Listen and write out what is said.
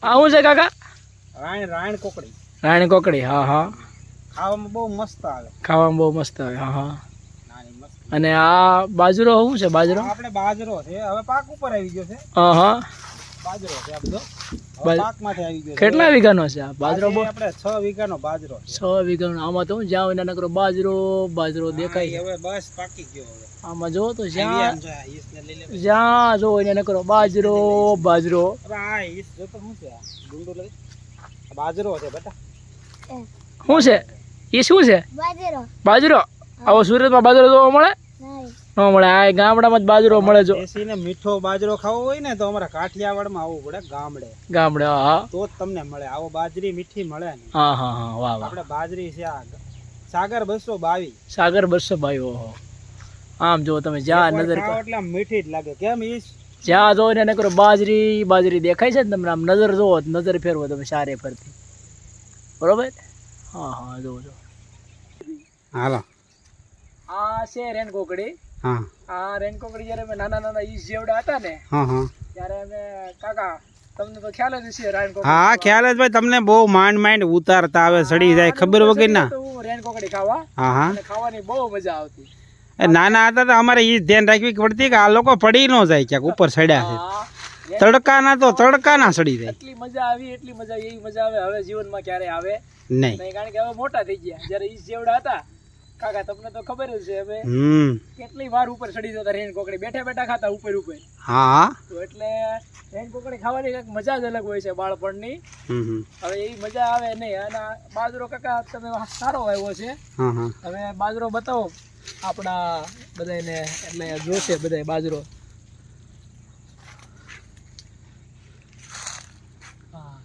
આ શું છે કાકા? રાયણ કોકડી. રાણી કોકડી. હા હા. ખાવામાં બહુ મસ્ત આવે. ખાવામાં બહુ મસ્ત આવે. હા હા. નાની મસ્ત. અને આ બાજરો શું છે? બાજરો આપણે બાજરો છે, હવે પાક ઉપર આવી ગયો છે. હા હા. બાજરો છે આ બધો. પાકમાંથી આવી ગયો છે. કેટલા વીઘાનો છે આ બાજરો? આપણે 6 વીઘાનો બાજરો છે. 6 વીઘાનો. આમાં તો જ્યાં હોય નકરો બાજરો બાજરો દેખાય. હવે બસ પાકી ગયો હવે. આમાં જો તો જ્યાં જો હોય નકરો બાજરો બાજરો. આ ઈસ જો તો શું છે આ ગુંડો લઈ. બાજરો છે બેટા. શું છે એ? શું છે? બાજરો. આવો સુરતમાં બાજરો જોવા મળે? ન મળે. આ ગામડામાં જ બાજરો મળે. જો બેસીને મીઠો બાજરો ખાવો હોય ને તો અમારા કાઠિયાવાડમાં આવવું પડે. ગામડે. હા તો જ તમને મળે. આવો બાજરી મીઠી મળે ને. હા હા હા. વાહ વાહ. આપણે બાજરી છે આ સાગર 222. સાગર 222. ઓહો. આમ જો તમે જ્યાં નજર કરો એટલે મીઠી જ લાગે. કેમ ઈ જ્યાં જો ને નકરો બાજરી દેખાય છે ને તમને. આમ નજર જોવો, નજર ફેરવો તમે સારે ફરતી. બરોબર. હા હા. જો હાલો. આ છે રેન કોકડી. હા. આ રેન કોકડી જયારે અમે નાના ઈસ જેવડા હતા ને ત્યારે અમે કાકા તમને તો ખ્યાલ જ છે રેન કોકડી. હા ખ્યાલ જ ભાઈ. તમને બહુ માંડ ઉતારતા આવે, સડી જાય ખબર વગર ના. રેન કોકડી ખાવા. હા હા. અને ખાવાની બહુ મજા આવતી. નાના હતા તો અમારે એ ધ્યાન રાખવી પડતી કે આ લોકો પડી ન જાય ક્યાંક ઉપર સડ્યા છે. તડકાના સડી જાય. એટલી મજા આવી એવી મજા આવે હવે જીવનમાં ક્યારે આવે નહીં. કારણ કે હવે મોટા થઈ ગયા. જયારે ઈસ જેવડા હતા કાકા તમને તો ખબર જ છે હવે કેટલી વાર ઉપર ચડી જતા રેન કોકડી. બેઠા ખાતા ઉપર. હા. તો એટલે રેન કોકડી ખાવાની કઈક મજા જ અલગ હોય છે બાળપણની. હવે એવી મજા આવે નહીં. અને બાજરો કાકા તમે સારો આવ્યો છે. હવે બાજરો બતાવો આપણા બધાને, એટલે જોશે બધા બાજરો. હા.